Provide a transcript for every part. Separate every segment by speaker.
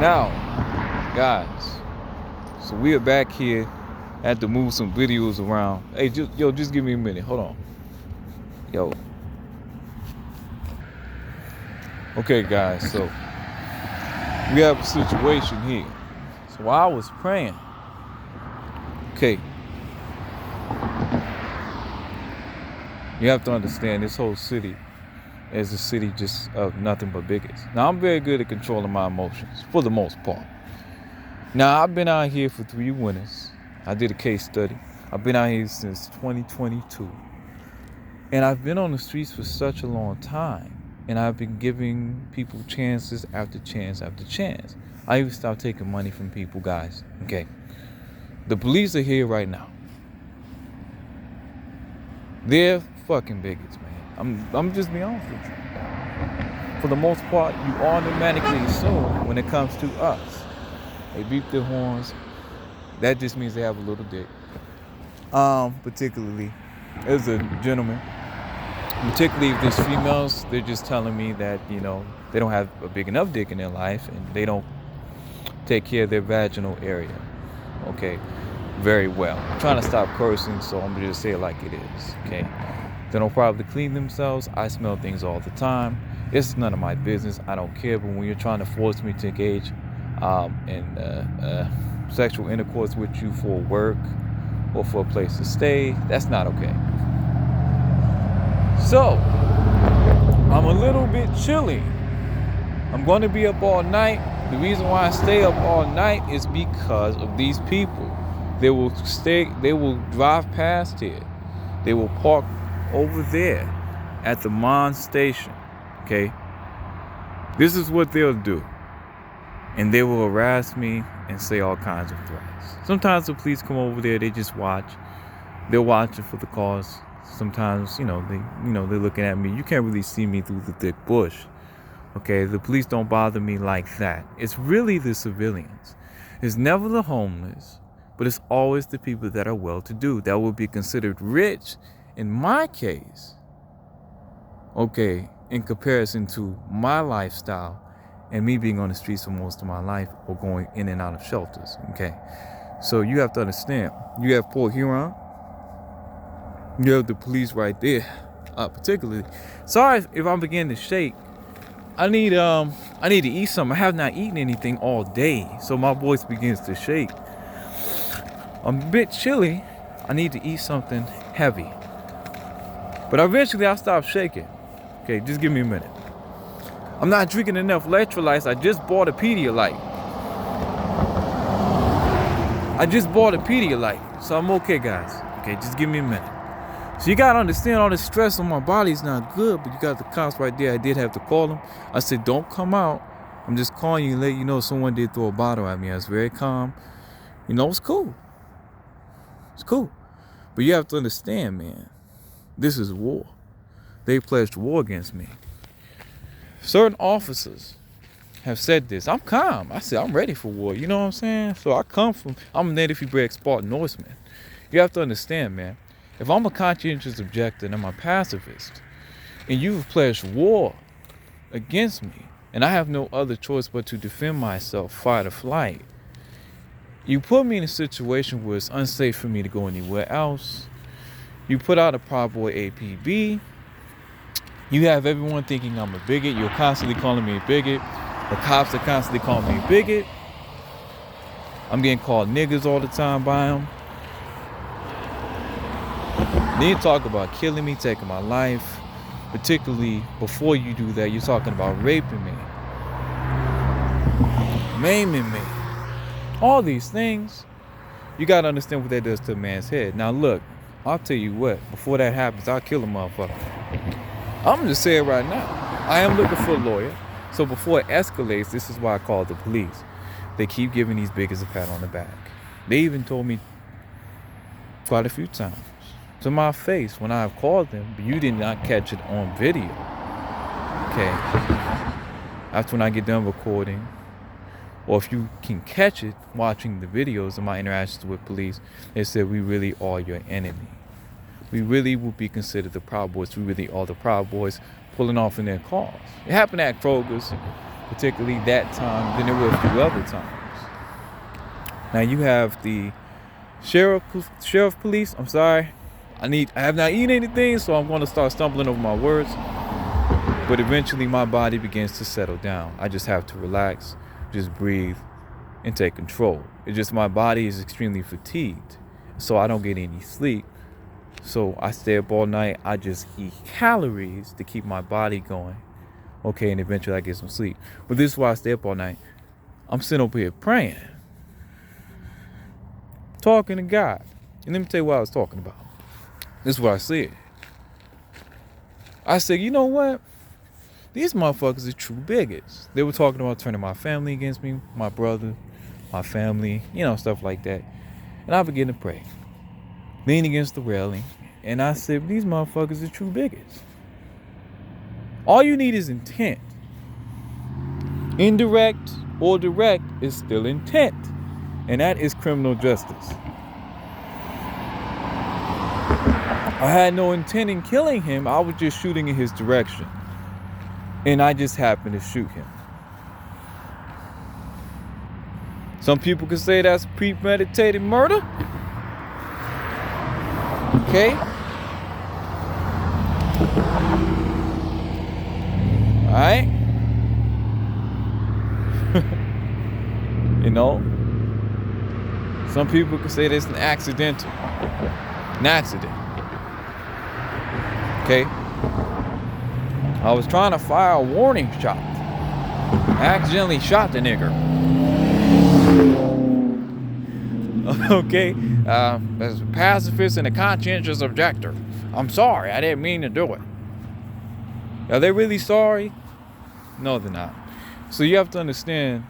Speaker 1: Now, guys, so we are back here. I had to move some videos around. Hey, just give me a minute. Hold on. Yo. Okay, guys, so we have a situation here. So while I was praying, okay, you have to understand this whole city is a city just of nothing but bigots. Now, I'm very good at controlling my emotions, for the most part. Now, I've been out here for 3 winters. I did a case study. I've been out here since 2022. And I've been on the streets for such a long time. And I've been giving people chances after chance after chance. I even stopped taking money from people, guys. Okay. The police are here right now. They're fucking bigots, man. I'm just being honest with you. For the most part, you automatically assume when it comes to us. They beep their horns. That just means they have a little dick. Particularly, as a gentleman, particularly if there's females, they're just telling me that, they don't have a big enough dick in their life and they don't take care of their vaginal area. Okay, very well. I'm trying to stop cursing, so I'm gonna just say it like it is. Okay, they don't probably clean themselves. I smell things all the time. It's none of my business. I don't care. But when you're trying to force me to engage in sexual intercourse with you for work or for a place to stay, that's not okay. So, I'm a little bit chilly. I'm going to be up all night. The reason why I stay up all night is because of these people. They will drive past here. They will park over there at the Mon station. Okay? This is what they'll do. And they will harass me and say all kinds of threats. Sometimes the police come over there, they just watch. They're watching for the cars. Sometimes, they're looking at me. You can't really see me through the thick bush. Okay, the police don't bother me like that. It's really the civilians. It's never the homeless, but it's always the people that are well-to-do, that will be considered rich in my case. Okay, in comparison to my lifestyle and me being on the streets for most of my life or going in and out of shelters. Okay, so you have to understand, you have Port Huron. You have the police right there, particularly. Sorry if I'm beginning to shake. I need to eat something. I have not eaten anything all day, so my voice begins to shake. I'm a bit chilly. I need to eat something heavy. But eventually I'll stop shaking. Okay, just give me a minute. I'm not drinking enough electrolytes. I just bought a Pedialyte. So I'm okay, guys. Okay, just give me a minute. So you gotta understand, all the stress on my body is not good, but you got the cops right there. I did have to call them. I said, don't come out. I'm just calling you and let you know someone did throw a bottle at me. I was very calm. It's cool. It's cool. But you have to understand, man, this is war. They pledged war against me. Certain officers have said this. I'm calm. I said, I'm ready for war. You know what I'm saying? So I'm a native Hebraic Spartan Norseman. You have to understand, man. If I'm a conscientious objector and I'm a pacifist, and you've pledged war against me, and I have no other choice but to defend myself, fight or flight, you put me in a situation where it's unsafe for me to go anywhere else. You put out a Proud Boy APB. You have everyone thinking I'm a bigot. You're constantly calling me a bigot. The cops are constantly calling me a bigot. I'm getting called niggas all the time by them. Then you talk about killing me, taking my life. Particularly before you do that, you're talking about raping me, maiming me. All these things, you got to understand what that does to a man's head. Now look, I'll tell you what, before that happens, I'll kill a motherfucker. I'm going to say it right now. I am looking for a lawyer. So before it escalates, this is why I call the police. They keep giving these bigots a pat on the back. They even told me quite a few times to my face when I've called them, but you did not catch it on video. Okay. After when I get done recording, or if you can catch it watching the videos of my interactions with police, they said, we really are your enemy. We really would be considered the Proud Boys. We really are the Proud Boys pulling off in their cars. It happened at Kroger's. particularly that time, than there were a few other times. Now you have the sheriff police. I'm sorry, I have not eaten anything, so I'm going to start stumbling over my words. But eventually my body begins to settle down. I just have to relax, just breathe, and take control. It's just my body is extremely fatigued, so I don't get any sleep. So I stay up all night. I just eat calories to keep my body going. Okay, and eventually I get some sleep. But this is why I stay up all night. I'm sitting up here praying, talking to God. And let me tell you what I was talking about. This is what I said. I said, you know what? These motherfuckers are true bigots. They were talking about turning my family against me, my brother, my family, stuff like that. And I began to pray, lean against the railing, and I said, these motherfuckers are true bigots. All you need is intent. Indirect or direct is still intent, and that is criminal justice. I had no intent in killing him. I was just shooting in his direction, and I just happened to shoot him. Some people could say that's premeditated murder. Okay? Alright? Some people could say that's an accident. Okay? I was trying to fire a warning shot. I accidentally shot the nigger. Okay? As a pacifist and a conscientious objector, I'm sorry. I didn't mean to do it. Are they really sorry? No, they're not. So you have to understand,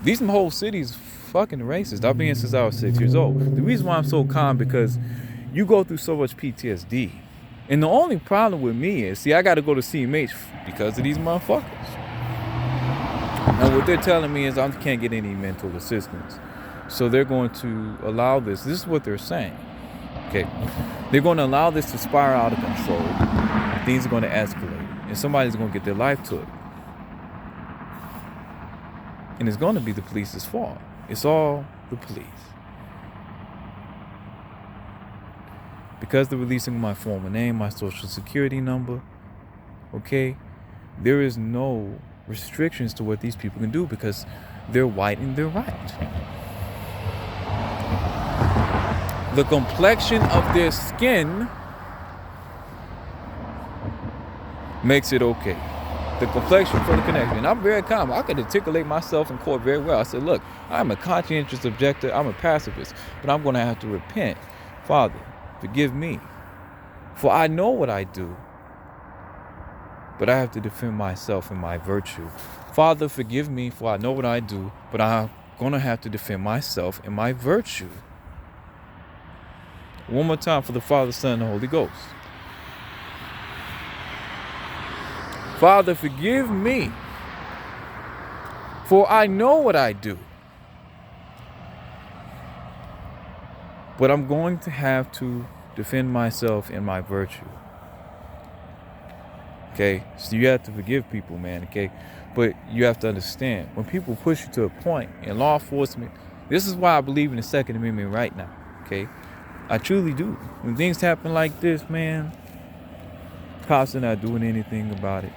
Speaker 1: these whole cities fucking racist. I've been since I was 6 years old. The reason why I'm so calm, because you go through so much PTSD. And the only problem with me is, I got to go to CMH because of these motherfuckers. And what they're telling me is I can't get any mental assistance. So they're going to allow this. This is what they're saying. Okay. They're going to allow this to spiral out of control. Things are going to escalate. And somebody's going to get their life took. And it's going to be the police's fault. It's all the police. Because they're releasing my former name, my social security number, okay, there is no restrictions to what these people can do because they're white and they're right. The complexion of their skin makes it okay. The complexion for the connection. And I'm very calm. I could articulate myself in court very well. I said, look, I'm a conscientious objector. I'm a pacifist. But I'm going to have to repent. Father, forgive me. For I know what I do. But I have to defend myself and my virtue. Father, forgive me, for I know what I do. But I'm going to have to defend myself and my virtue. One more time for the Father, Son, and the Holy Ghost. Father, forgive me, for I know what I do. But I'm going to have to defend myself and my virtue. Okay? So you have to forgive people, man, okay? But you have to understand, when people push you to a point in law enforcement, this is why I believe in the Second Amendment right now, okay? I truly do. When things happen like this, man, cops are not doing anything about it.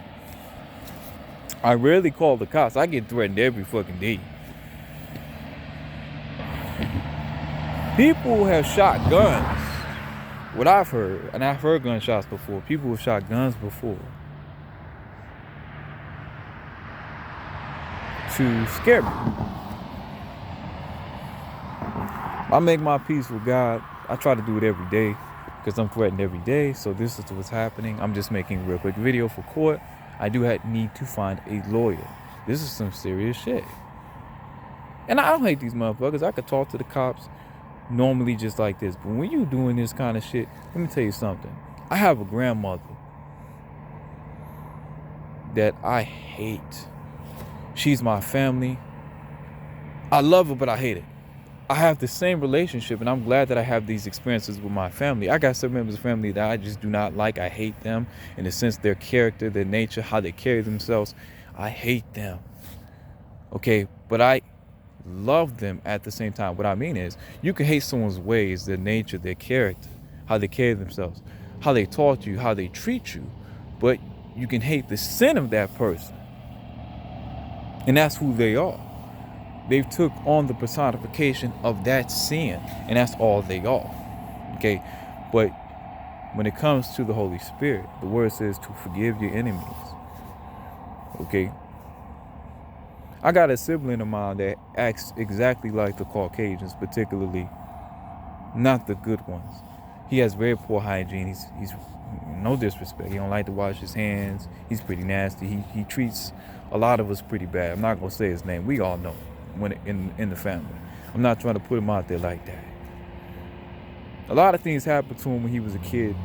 Speaker 1: I rarely call the cops. I get threatened every fucking day. People have shot guns. What I've heard, and I've heard gunshots before. People have shot guns before to scare me. I make my peace with God. I try to do it every day because I'm threatened every day. So this is what's happening. I'm just making a real quick video for court. I do need to find a lawyer. This is some serious shit. And I don't hate these motherfuckers. I could talk to the cops normally just like this. But when you doing this kind of shit, let me tell you something. I have a grandmother that I hate. She's my family. I love her, but I hate it. I have the same relationship, and I'm glad that I have these experiences with my family. I got some members of family that I just do not like. I hate them in the sense their character, their nature, how they carry themselves. I hate them. Okay, but I love them at the same time. What I mean is, you can hate someone's ways, their nature, their character, how they carry themselves, how they talk to you, how they treat you, but you can hate the sin of that person. And that's who they are. They've took on the personification of that sin, and that's all they are. Okay, but when it comes to the Holy Spirit, the word says to forgive your enemies. Okay, I got a sibling of mine that acts exactly like the Caucasians, particularly not the good ones. He has very poor hygiene. He's no disrespect. He don't like to wash his hands. He's pretty nasty. He treats a lot of us pretty bad. I'm not gonna say his name. We all know when in the family. I'm not trying to put him out there like that. A lot of things happened to him when he was a kid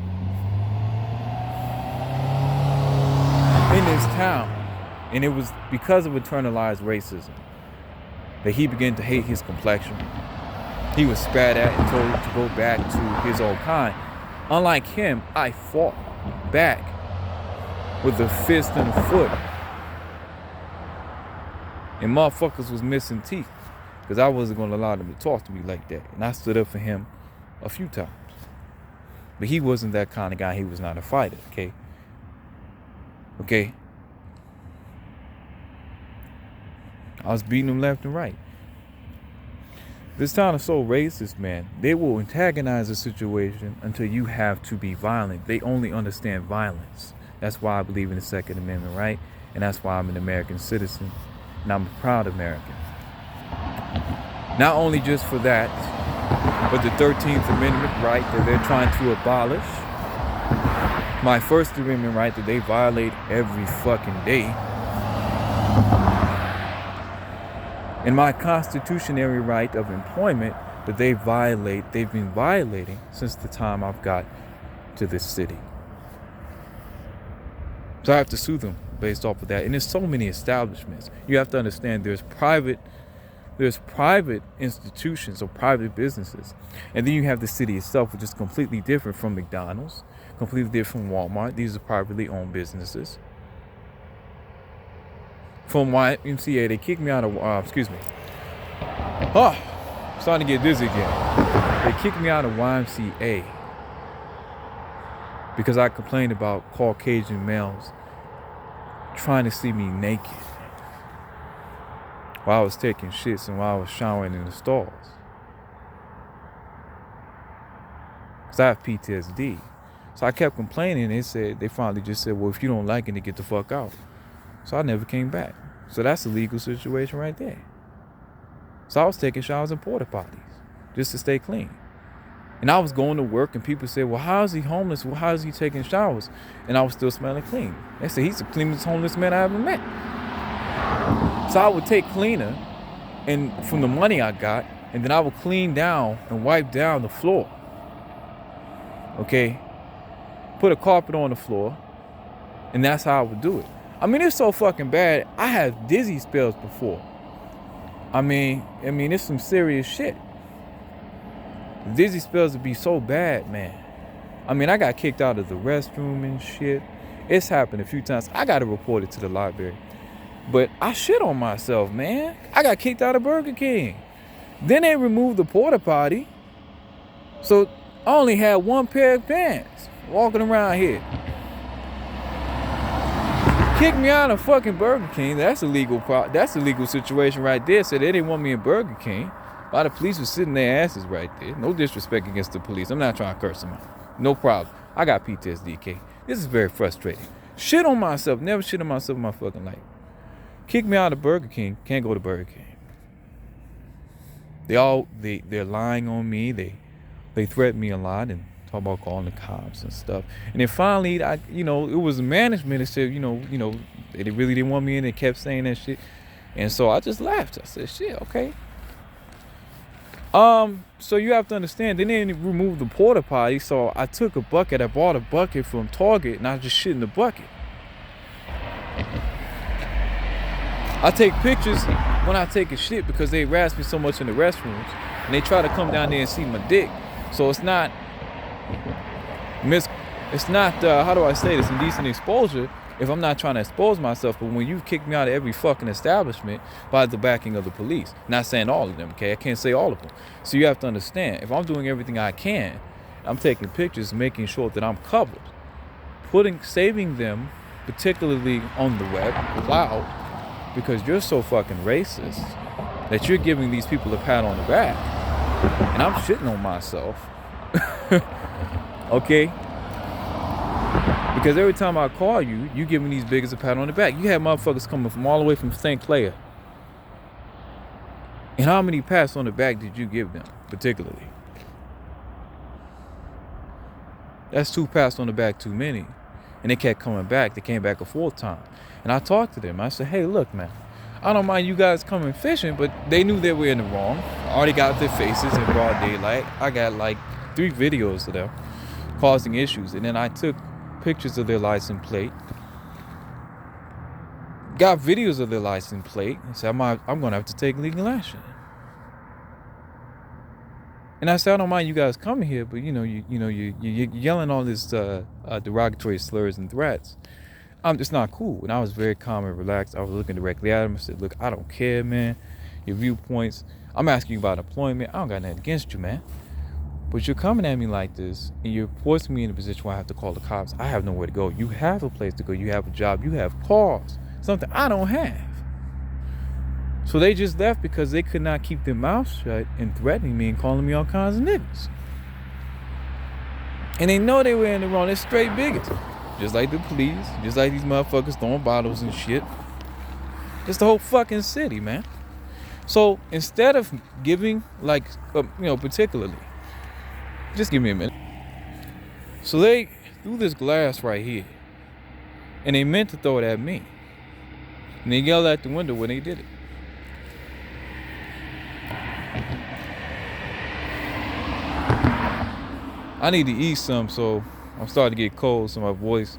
Speaker 1: in this town. And it was because of internalized racism that he began to hate his complexion. He was spat at and told to go back to his old kind. Unlike him, I fought back with a fist and a foot. And motherfuckers was missing teeth because I wasn't going to allow them to talk to me like that. And I stood up for him a few times. But he wasn't that kind of guy. He was not a fighter, okay? Okay? I was beating him left and right. This town is so racist, man. They will antagonize a situation until you have to be violent. They only understand violence. That's why I believe in the Second Amendment, right? And that's why I'm an American citizen. And I'm a proud American. Not only just for that, but the 13th Amendment right that they're trying to abolish. My First Amendment right that they violate every fucking day. And my constitutionary right of employment that they've been violating since the time I've got to this city. So I have to sue them based off of that. And there's so many establishments. You have to understand there's private institutions or private businesses. And then you have the city itself, which is completely different from McDonald's, completely different from Walmart. These are privately owned businesses. From YMCA, they kicked me out of, starting to get dizzy again. They kicked me out of YMCA because I complained about Caucasian males trying to see me naked while I was taking shits and while I was showering in the stalls. Because I have PTSD. So I kept complaining. They finally just said, well, if you don't like it, then get the fuck out. So I never came back. So that's a legal situation right there. So I was taking showers in porta potties just to stay clean. And I was going to work and people said, well, how is he homeless? Well, how is he taking showers? And I was still smelling clean. They said, he's the cleanest homeless man I ever met. So I would take cleaner and from the money I got, and then I would clean down and wipe down the floor. Okay? Put a carpet on the floor. And that's how I would do it. I mean, it's so fucking bad. I had dizzy spells before. I mean, it's some serious shit. Dizzy spells would be so bad, man. I mean, I got kicked out of the restroom and shit. It's happened a few times. I got to report it to the library. But I shit on myself, man. I got kicked out of Burger King. Then they removed the porta potty. So I only had one pair of pants walking around here. Kicked me out of fucking Burger King. That's a legal situation right there. So they didn't want me in Burger King. A lot of police were sitting their asses right there. No disrespect against the police. I'm not trying to curse them out. No problem. I got PTSD, okay? This is very frustrating. Shit on myself. Never shit on myself in my fucking life. Kick me out of Burger King. Can't go to Burger King. They're lying on me. They threaten me a lot and talk about calling the cops and stuff. And then finally, it was management that said, they really didn't want me in. They kept saying that shit. And so I just laughed. I said, shit, okay. So you have to understand, they didn't remove the porta potty. So I took a bucket. I bought a bucket from Target and I just shit in the bucket. I take pictures when I take a shit because they harass me so much in the restrooms. And they try to come down there and see my dick. So it's not how do I say this, indecent exposure, if I'm not trying to expose myself. But when you've kicked me out of every fucking establishment by the backing of the police, not saying all of them, okay? I can't say all of them. So you have to understand, if I'm doing everything I can, I'm taking pictures, making sure that I'm covered, saving them, particularly on the web, cloud, because you're so fucking racist that you're giving these people a pat on the back, and I'm shitting on myself. Okay? Because every time I call you, you giving these biggers a pat on the back. You have motherfuckers coming from all the way from St. Clair. And how many pats on the back did you give them, particularly? That's 2 pats on the back too many. And they kept coming back. They came back a 4th time. And I talked to them. I said, hey, look, man, I don't mind you guys coming fishing, but they knew they were in the wrong. I already got their faces in broad daylight. I got like 3 videos of them causing issues. And then I took pictures of their license plate. Got videos of their license plate. And said, I'm going to have to take legal action. And I said, I don't mind you guys coming here, but you're yelling all this derogatory slurs and threats. It's not cool. And I was very calm and relaxed. I was looking directly at him. I said, look, I don't care, man. Your viewpoints. I'm asking you about employment. I don't got nothing against you, man. But you're coming at me like this, and you're forcing me in a position where I have to call the cops. I have nowhere to go. You have a place to go. You have a job. You have cars. Something I don't have. So they just left because they could not keep their mouths shut and threatening me and calling me all kinds of niggas. And they know they were in the wrong. They're straight bigots. Just like the police. Just like these motherfuckers throwing bottles and shit. Just the whole fucking city, man. So instead of giving, particularly, just give me a minute. So they threw this glass right here. And they meant to throw it at me. And they yelled out the window when they did it. I need to eat some, so I'm starting to get cold, so my voice.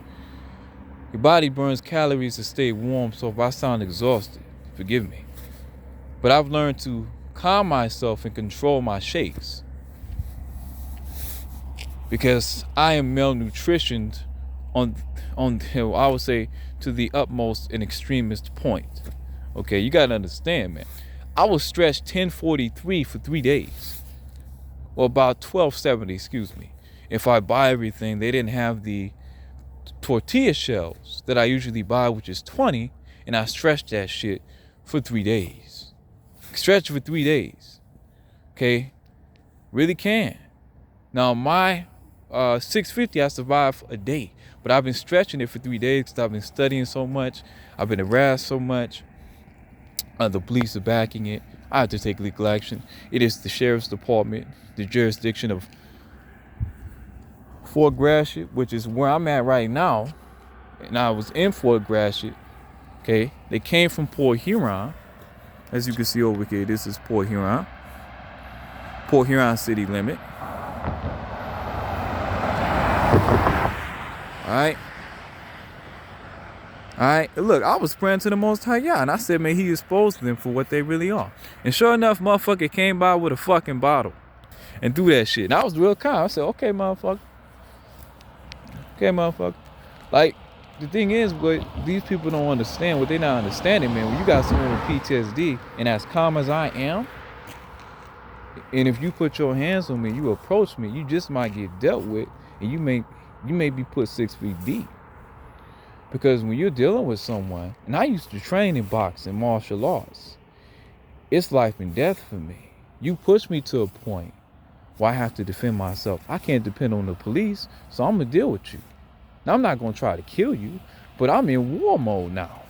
Speaker 1: Your body burns calories to stay warm, so if I sound exhausted, forgive me. But I've learned to calm myself and control my shakes. Because I am malnutritioned on I would say to the utmost and extremist point. Okay, you gotta understand, man. I was stretched 1043 for 3 days. Or about 1270, excuse me. If I buy everything, they didn't have the tortilla shells that I usually buy, which is 20, and I stretched that shit for 3 days. Stretch for 3 days. Okay? Really can. Now, my 650, I survived a day. But I've been stretching it for 3 days because I've been studying so much. I've been harassed so much. The police are backing it. I have to take legal action. It is the sheriff's department, the jurisdiction of Fort Gratiot, which is where I'm at right now. And I was in Fort Gratiot. Okay, they came from Port Huron. As you can see over here, this is Port Huron. Port Huron city limit. Alright. Look, I was praying to the Most High Yah, and I said, may He expose them for what they really are. And sure enough, motherfucker came by with a fucking bottle and threw that shit. And I was real calm. I said, okay, motherfucker. Like, the thing is, what these people don't understand, what they're not understanding, man, when you got someone with PTSD, and as calm as I am, and if you put your hands on me, you approach me, you just might get dealt with, and you may be put 6 feet deep. Because when you're dealing with someone, and I used to train in boxing, martial arts, it's life and death for me. You push me to a point where I have to defend myself. I can't depend on the police, so I'm going to deal with you. Now, I'm not going to try to kill you, but I'm in war mode now.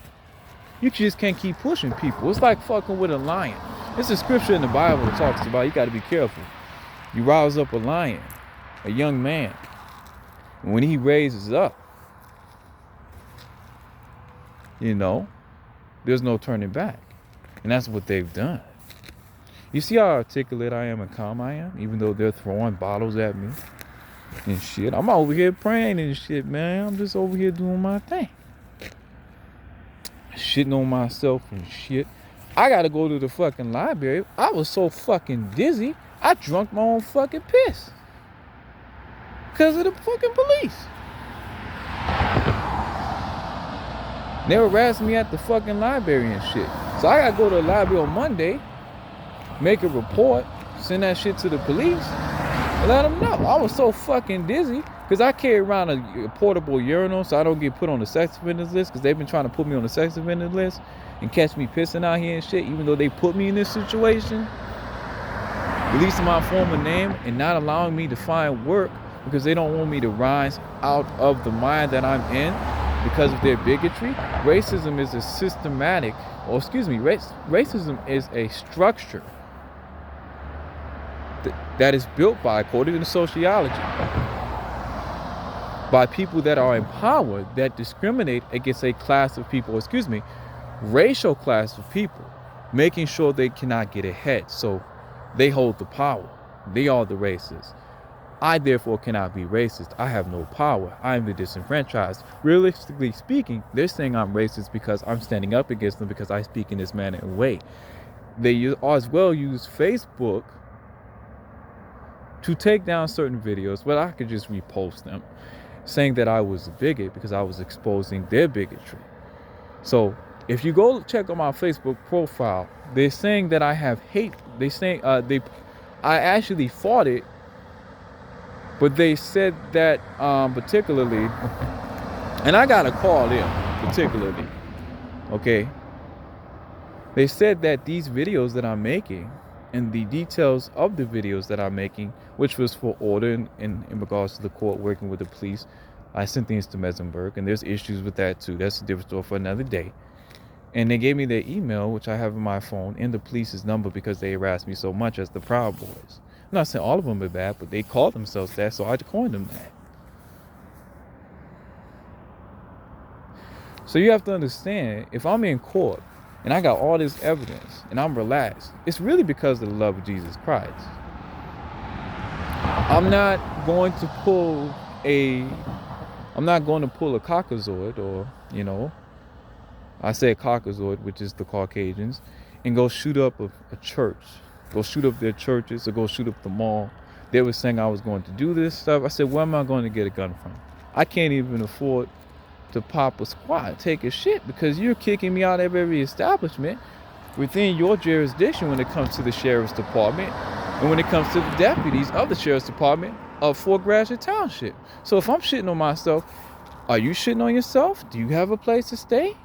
Speaker 1: You just can't keep pushing people. It's like fucking with a lion. There's a scripture in the Bible that talks about you got to be careful. You rouse up a lion, a young man, and when he raises up, there's no turning back. And that's what they've done. You see how articulate I am and calm I am, even though they're throwing bottles at me and shit. I'm over here praying and shit, man. I'm just over here doing my thing. Shitting on myself and shit. I gotta go to the fucking library. I was so fucking dizzy, I drunk my own fucking piss. Because of the fucking police. They were harassing me at the fucking library and shit. So I gotta go to the library on Monday, make a report, send that shit to the police, and let them know. I was so fucking dizzy because I carry around a portable urinal so I don't get put on the sex offenders list, because they've been trying to put me on the sex offenders list and catch me pissing out here and shit, even though they put me in this situation, releasing my former name and not allowing me to find work because they don't want me to rise out of the mind that I'm in because of their bigotry. Racism is a systematic, or excuse me, racism is a structure that is built by, according to sociology, by people that are in power that discriminate against a class of people, excuse me, racial class of people, making sure they cannot get ahead. So they hold the power. They are the racists. I therefore cannot be racist. I have no power. I am the disenfranchised. Realistically speaking, they're saying I'm racist because I'm standing up against them because I speak in this manner and way. They as well use Facebook to take down certain videos, but I could just repost them, saying that I was a bigot because I was exposing their bigotry. So if you go check on my Facebook profile, they're saying that I have hate. They saying I actually fought it, but they said that particularly, and I got a call in particularly, okay? They said that these videos that I'm making and the details of the videos that I'm making, which was for order in regards to the court working with the police, I sent things to Mesenberg, and there's issues with that too. That's a different story for another day. And they gave me their email, which I have in my phone, and the police's number because they harassed me so much as the Proud Boys. I'm not saying all of them are bad, but they called themselves that, so I coined them that. So you have to understand, if I'm in court and I got all this evidence and I'm relaxed, it's really because of the love of Jesus Christ. I'm not going to pull a Caucasoid, or, I say a Caucasoid, which is the Caucasians, and go shoot up a church, go shoot up their churches, or go shoot up the mall. They were saying I was going to do this stuff. I said, where am I going to get a gun from? I can't even afford to pop a squat, take a shit, because you're kicking me out of every establishment within your jurisdiction when it comes to the sheriff's department and when it comes to the deputies of the sheriff's department of Fort Gratiot Township. So if I'm shitting on myself, are you shitting on yourself? Do you have a place to stay?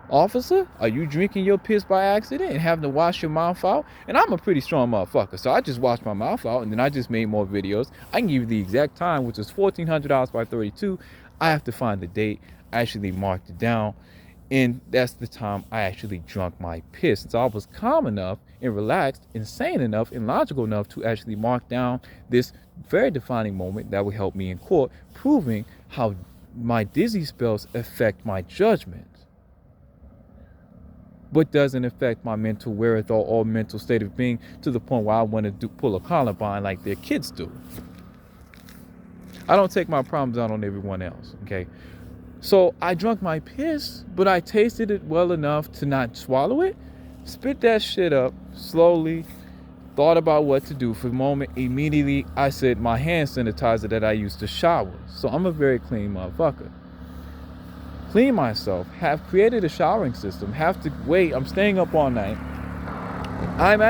Speaker 1: Officer, are you drinking your piss by accident and having to wash your mouth out? And I'm a pretty strong motherfucker, so I just washed my mouth out and then I just made more videos. I can give you the exact time, which is $1,400 by 32. I have to find the date. I actually marked it down, and that's the time I actually drunk my piss. So I was calm enough and relaxed and sane enough and logical enough to actually mark down this very defining moment that will help me in court, proving how my dizzy spells affect my judgment, but doesn't affect my mental wherewithal or mental state of being to the point where I want to pull a Columbine like their kids do. I don't take my problems out on everyone else, okay? So I drunk my piss, but I tasted it well enough to not swallow it, spit that shit up slowly, thought about what to do. For a moment, immediately I said my hand sanitizer that I used to shower. So I'm a very clean motherfucker. Clean myself, have created a showering system, have to wait, I'm staying up all night. I'm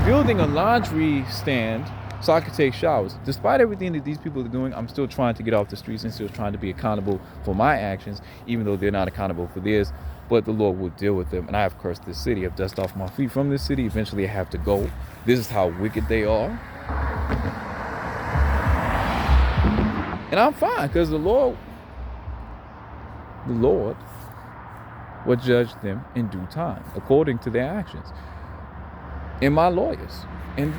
Speaker 1: building a laundry stand so I could take showers. Despite everything that these people are doing, I'm still trying to get off the streets and still trying to be accountable for my actions, even though they're not accountable for theirs. But the Lord will deal with them. And I have cursed this city. I've dusted off my feet from this city. Eventually I have to go. This is how wicked they are. And I'm fine, because the Lord will judge them in due time, according to their actions. And my lawyers, and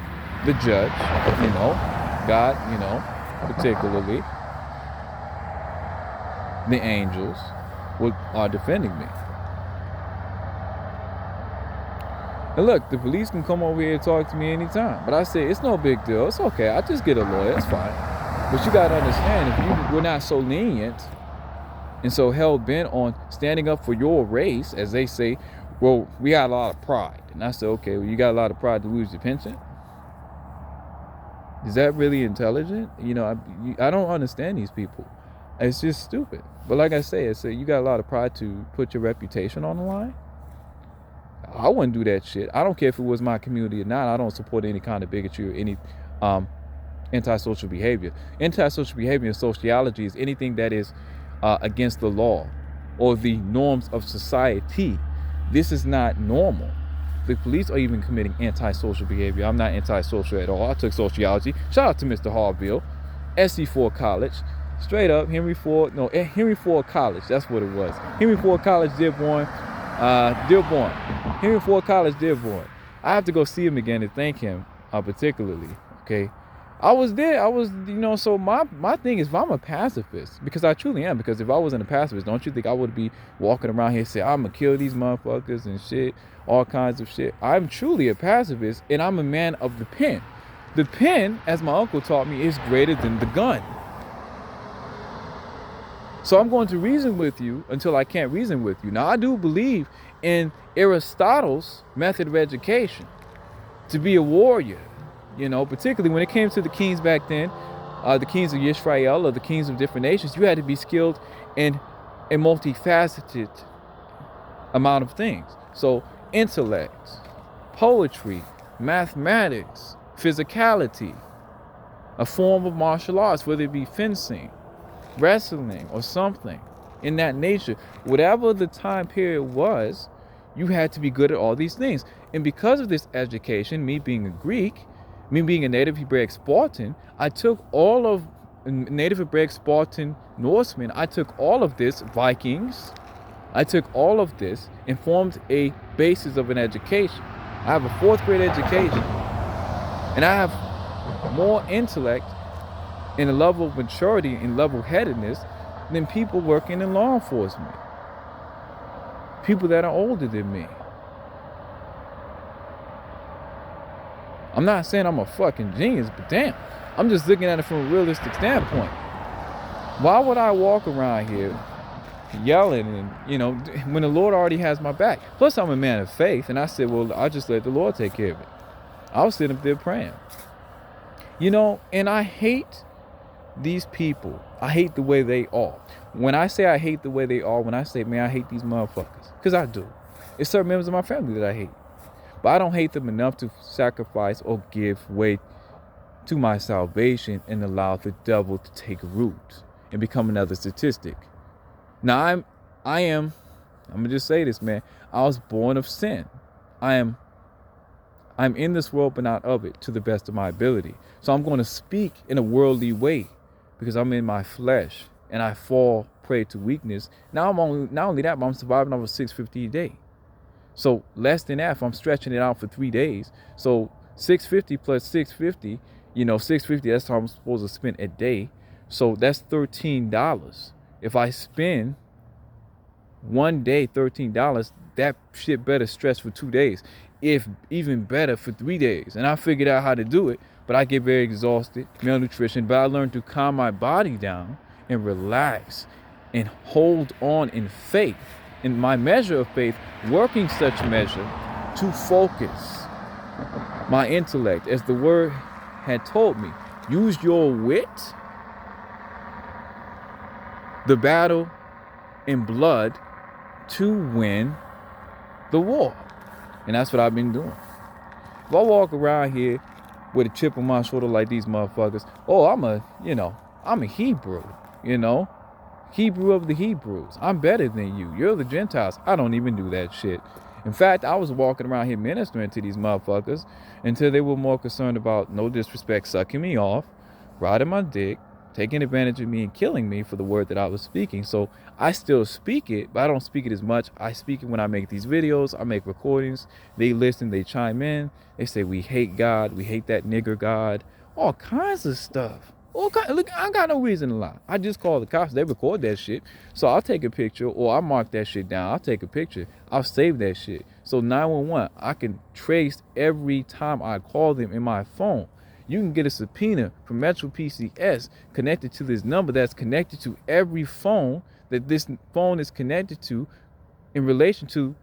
Speaker 1: the judge, God, particularly, the angels are defending me. And look, the police can come over here and talk to me anytime. But I say, it's no big deal. It's okay. I just get a lawyer. It's fine. But you got to understand, if we're not so lenient and so hell-bent on standing up for your race, as they say, well, we got a lot of pride. And I say, okay, well, you got a lot of pride to lose your pension? Is that really intelligent? I don't understand these people. It's just stupid. But like I say, you got a lot of pride to put your reputation on the line. I wouldn't do that shit. I don't care if it was my community or not. I don't support any kind of bigotry or any um, antisocial behavior. Antisocial behavior in sociology is anything that is against the law or the norms of society. This is not normal. The police are even committing antisocial behavior. I'm not antisocial at all. I took sociology. Shout out to Mr. Harville, SC4 College. Straight up, Henry Ford College. That's what it was. Henry Ford College, Dearborn. Henry Ford College, Dearborn. I have to go see him again and thank him particularly. Okay. I was there. So my thing is, if I'm a pacifist, because I truly am, because if I wasn't a pacifist, don't you think I would be walking around here saying, I'm going to kill these motherfuckers and shit, all kinds of shit. I'm truly a pacifist, and I'm a man of the pen. The pen, as my uncle taught me, is greater than the gun. So I'm going to reason with you until I can't reason with you. Now, I do believe in Aristotle's method of education to be a warrior. Particularly when it came to the kings back then, the kings of Yisrael or the kings of different nations, you had to be skilled in a multifaceted amount of things. So intellect, poetry, mathematics, physicality, a form of martial arts, whether it be fencing, wrestling, or something in that nature. Whatever the time period was, you had to be good at all these things. And because of this education, me being a Greek, me being a native Hebraic Spartan, I took all of native Hebraic Spartan Norsemen, I took all of this, Vikings, I took all of this and formed a basis of an education. I have a 4th grade education, and I have more intellect and a level of maturity and level-headedness than people working in law enforcement. People that are older than me. I'm not saying I'm a fucking genius, but damn, I'm just looking at it from a realistic standpoint. Why would I walk around here yelling and, when the Lord already has my back? Plus, I'm a man of faith, and I said, well, I'll just let the Lord take care of it. I'll sit up there praying. And I hate these people. I hate the way they are. When I say I hate the way they are, when I say, man, I hate these motherfuckers, because I do. It's certain members of my family that I hate. But I don't hate them enough to sacrifice or give way to my salvation and allow the devil to take root and become another statistic. Now, I'm going to just say this, man. I was born of sin. I'm in this world, but not of it, to the best of my ability. So I'm going to speak in a worldly way because I'm in my flesh and I fall prey to weakness. Now, not only that, but I'm surviving over 650 a day. So less than that, if I'm stretching it out for 3 days. So 650 plus 650, 650, that's how I'm supposed to spend a day. So that's $13. If I spend one day $13, that shit better stretch for 2 days. If even better for 3 days. And I figured out how to do it, but I get very exhausted, malnutrition, but I learned to calm my body down and relax and hold on in faith. In my measure of faith, working such measure to focus my intellect, as the word had told me. Use your wit, the battle in blood, to win the war. And that's what I've been doing. If I walk around here with a chip on my shoulder like these motherfuckers, I'm a Hebrew, Hebrew of the Hebrews. I'm better than you. You're the Gentiles. I don't even do that shit. In fact, I was walking around here ministering to these motherfuckers until they were more concerned about, no disrespect, sucking me off, riding my dick, taking advantage of me and killing me for the word that I was speaking. So I still speak it, but I don't speak it as much. I speak it when I make these videos. I make recordings. They listen. They chime in. They say, we hate God. We hate that nigger God. All kinds of stuff. Look, I got no reason to lie. I just call the cops. They record that shit. So I'll take a picture or I'll mark that shit down. I'll take a picture. I'll save that shit. So 911, I can trace every time I call them in my phone. You can get a subpoena from Metro PCS connected to this number that's connected to every phone that this phone is connected to, in relation to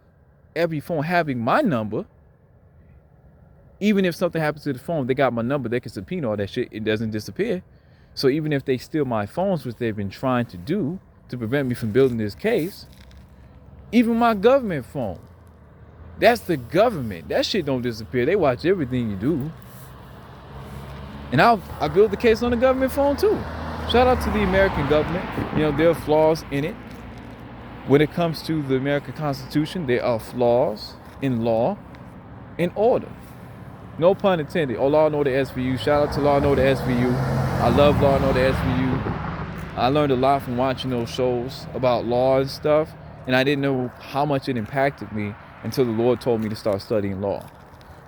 Speaker 1: every phone having my number. Even if something happens to the phone, they got my number. They can subpoena all that shit. It doesn't disappear. So even if they steal my phones, which they've been trying to do to prevent me from building this case, even my government phone, that's the government. That shit don't disappear. They watch everything you do. And I build the case on the government phone too. Shout out to the American government. You know, there are flaws in it. When it comes to the American Constitution, there are flaws in law and order. No pun intended. Oh, Law and Order SVU. Shout out to Law and Order SVU. I love Law and Order SVU. I learned a lot from watching those shows about law and stuff, and I didn't know how much it impacted me until the Lord told me to start studying law.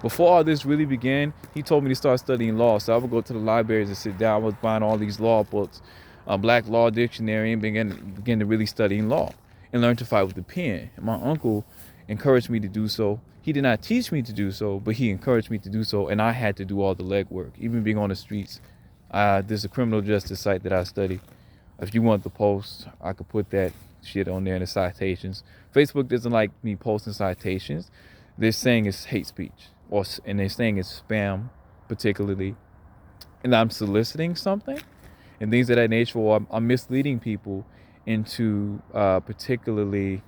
Speaker 1: Before all this really began, he told me to start studying law. So I would go to the libraries and sit down. I was buying all these law books, Black Law Dictionary, and begin to really studying law and learn to fight with the pen. And my uncle encouraged me to do so. He did not teach me to do so, but he encouraged me to do so, and I had to do all the legwork, even being on the streets. There's a criminal justice site that I study. If you want the post, I could put that shit on there in the citations. Facebook doesn't like me posting citations. They're saying it's hate speech, and they're saying it's spam, particularly. And I'm soliciting something and things of that nature, or I'm misleading people into particularly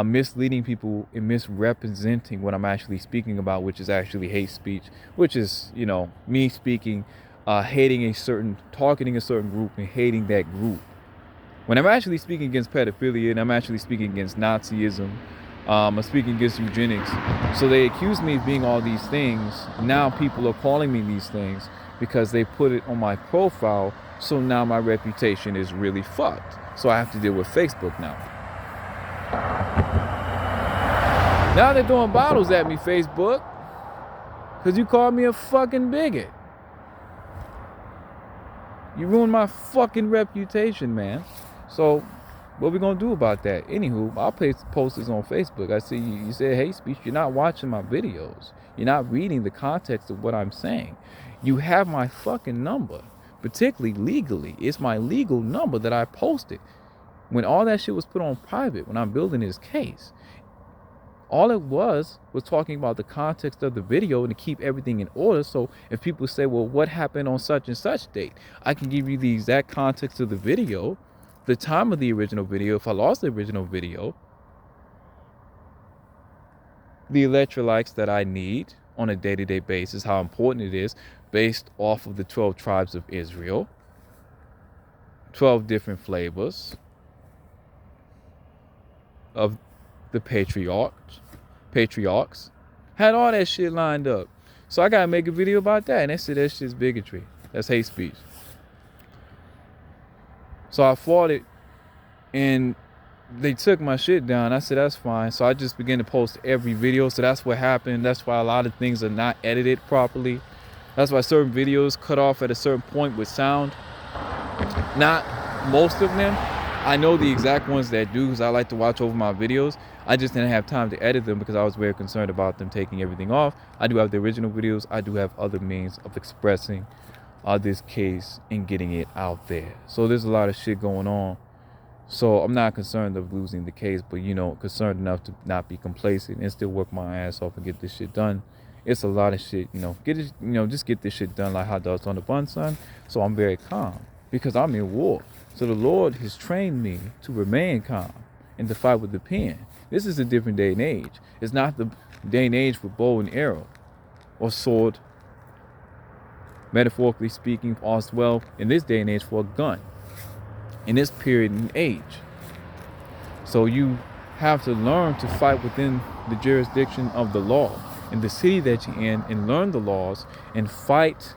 Speaker 1: misleading people and misrepresenting what I'm actually speaking about, which is actually hate speech, which is, you know, me speaking, targeting a certain group and hating that group. When I'm actually speaking against pedophilia and I'm actually speaking against Nazism, I'm speaking against eugenics. So they accuse me of being all these things. Now people are calling me these things because they put it on my profile. So now my reputation is really fucked. So I have to deal with Facebook now. Now they're throwing bottles at me, Facebook, because you called me a fucking bigot. You ruined my fucking reputation, man. So what we gonna do about that? Anywho, I'll post this on Facebook. I see you said hate speech. You're not watching my videos. You're not reading the context of what I'm saying. You have my fucking number, particularly legally. It's my legal number that I posted. When all that shit was put on private, when I'm building this case, all it was talking about the context of the video and to keep everything in order. So if people say, well, what happened on such and such date? I can give you the exact context of the video, the time of the original video, if I lost the original video, the electrolytes that I need on a day-to-day basis, how important it is based off of the 12 tribes of Israel, 12 different flavors of the patriarchs, had all that shit lined up. So I gotta make a video about that, and they said that shit's bigotry. That's hate speech. So I fought it, and they took my shit down. I said, that's fine. So I just began to post every video. So that's what happened. That's why a lot of things are not edited properly. That's why certain videos cut off at a certain point with sound. Not most of them. I know the exact ones that do, because I like to watch over my videos. I just didn't have time to edit them because I was very concerned about them taking everything off. I do have the original videos. I do have other means of expressing this case and getting it out there. So there's a lot of shit going on. So I'm not concerned of losing the case, but, you know, concerned enough to not be complacent and still work my ass off and get this shit done. It's a lot of shit, you know, just get this shit done like hot dogs on the bun, son. So I'm very calm because I'm in war. So the Lord has trained me to remain calm and to fight with the pen. This is a different day and age. It's not the day and age for bow and arrow or sword, metaphorically speaking, as well in this day and age for a gun, in this period and age. So you have to learn to fight within the jurisdiction of the law in the city that you're in, and learn the laws and fight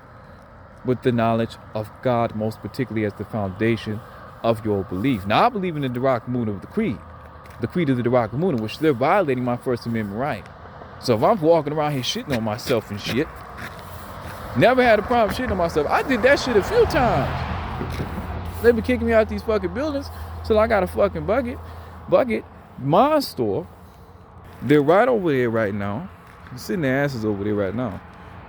Speaker 1: with the knowledge of God, most particularly as the foundation of your belief. Now, I believe in the Dirac Moon of the creed of the Dirac Moon, which they're violating my First Amendment right. So if I'm walking around here shitting on myself and shit, never had a problem shitting on myself. I did that shit a few times. They be kicking me out these fucking buildings till I got a fucking bucket. My store, they're right over there right now. They're sitting their asses over there right now.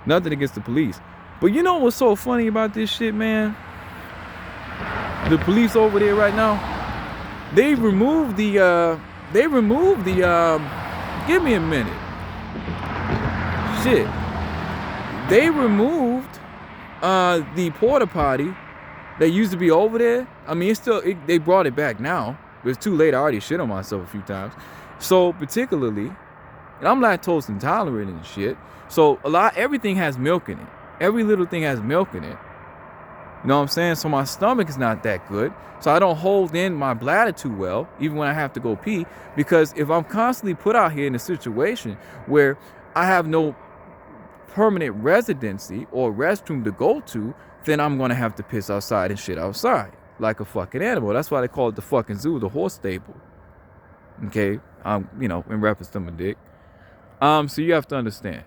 Speaker 1: Nothing against the police. But you know what's so funny about this shit, man? The police over there right now, they removed the give me a minute. Shit. They removed the porta potty that used to be over there, I mean, they brought it back now, but it's too late. I already shit on myself a few times. So particularly, and I'm lactose intolerant and shit. So everything has milk in it. Every little thing has milk in it. You know what I'm saying? So my stomach is not that good. So I don't hold in my bladder too well, even when I have to go pee. Because if I'm constantly put out here in a situation where I have no permanent residency or restroom to go to, then I'm going to have to piss outside and shit outside like a fucking animal. That's why they call it the fucking zoo, the horse stable. Okay? You know, in reference to my dick. So you have to understand.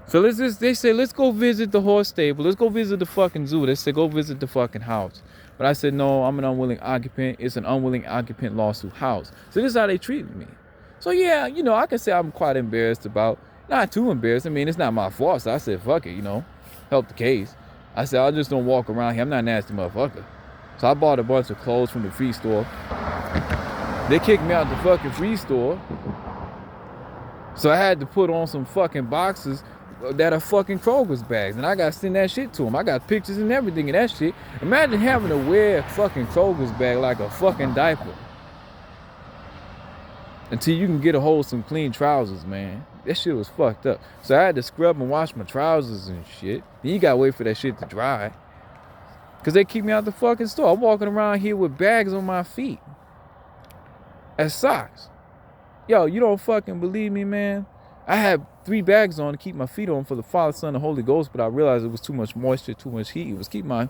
Speaker 1: So they say, let's go visit the horse stable. Let's go visit the fucking zoo. They say, go visit the fucking house. But I said, no, I'm an unwilling occupant. It's an unwilling occupant lawsuit house. So this is how they treated me. So yeah, you know, I can say I'm quite embarrassed about, not too embarrassed. I mean, it's not my fault. So I said, fuck it, you know, help the case. I said, I just don't walk around here. I'm not a nasty motherfucker. So I bought a bunch of clothes from the free store. They kicked me out the fucking free store. So I had to put on some fucking boxes that are fucking Kroger's bags, and I gotta send that shit to them. I got pictures and everything of that shit. Imagine having to wear a fucking Kroger's bag like a fucking diaper until you can get a hold of some clean trousers, man. That shit was fucked up. So I had to scrub and wash my trousers and shit. Then you gotta wait for that shit to dry, cause they keep me out the fucking store. I'm walking around here with bags on my feet as socks. Yo, you don't fucking believe me, man? I had 3 bags on to keep my feet on for the Father, Son, and Holy Ghost, but I realized it was too much moisture, too much heat. It was keeping my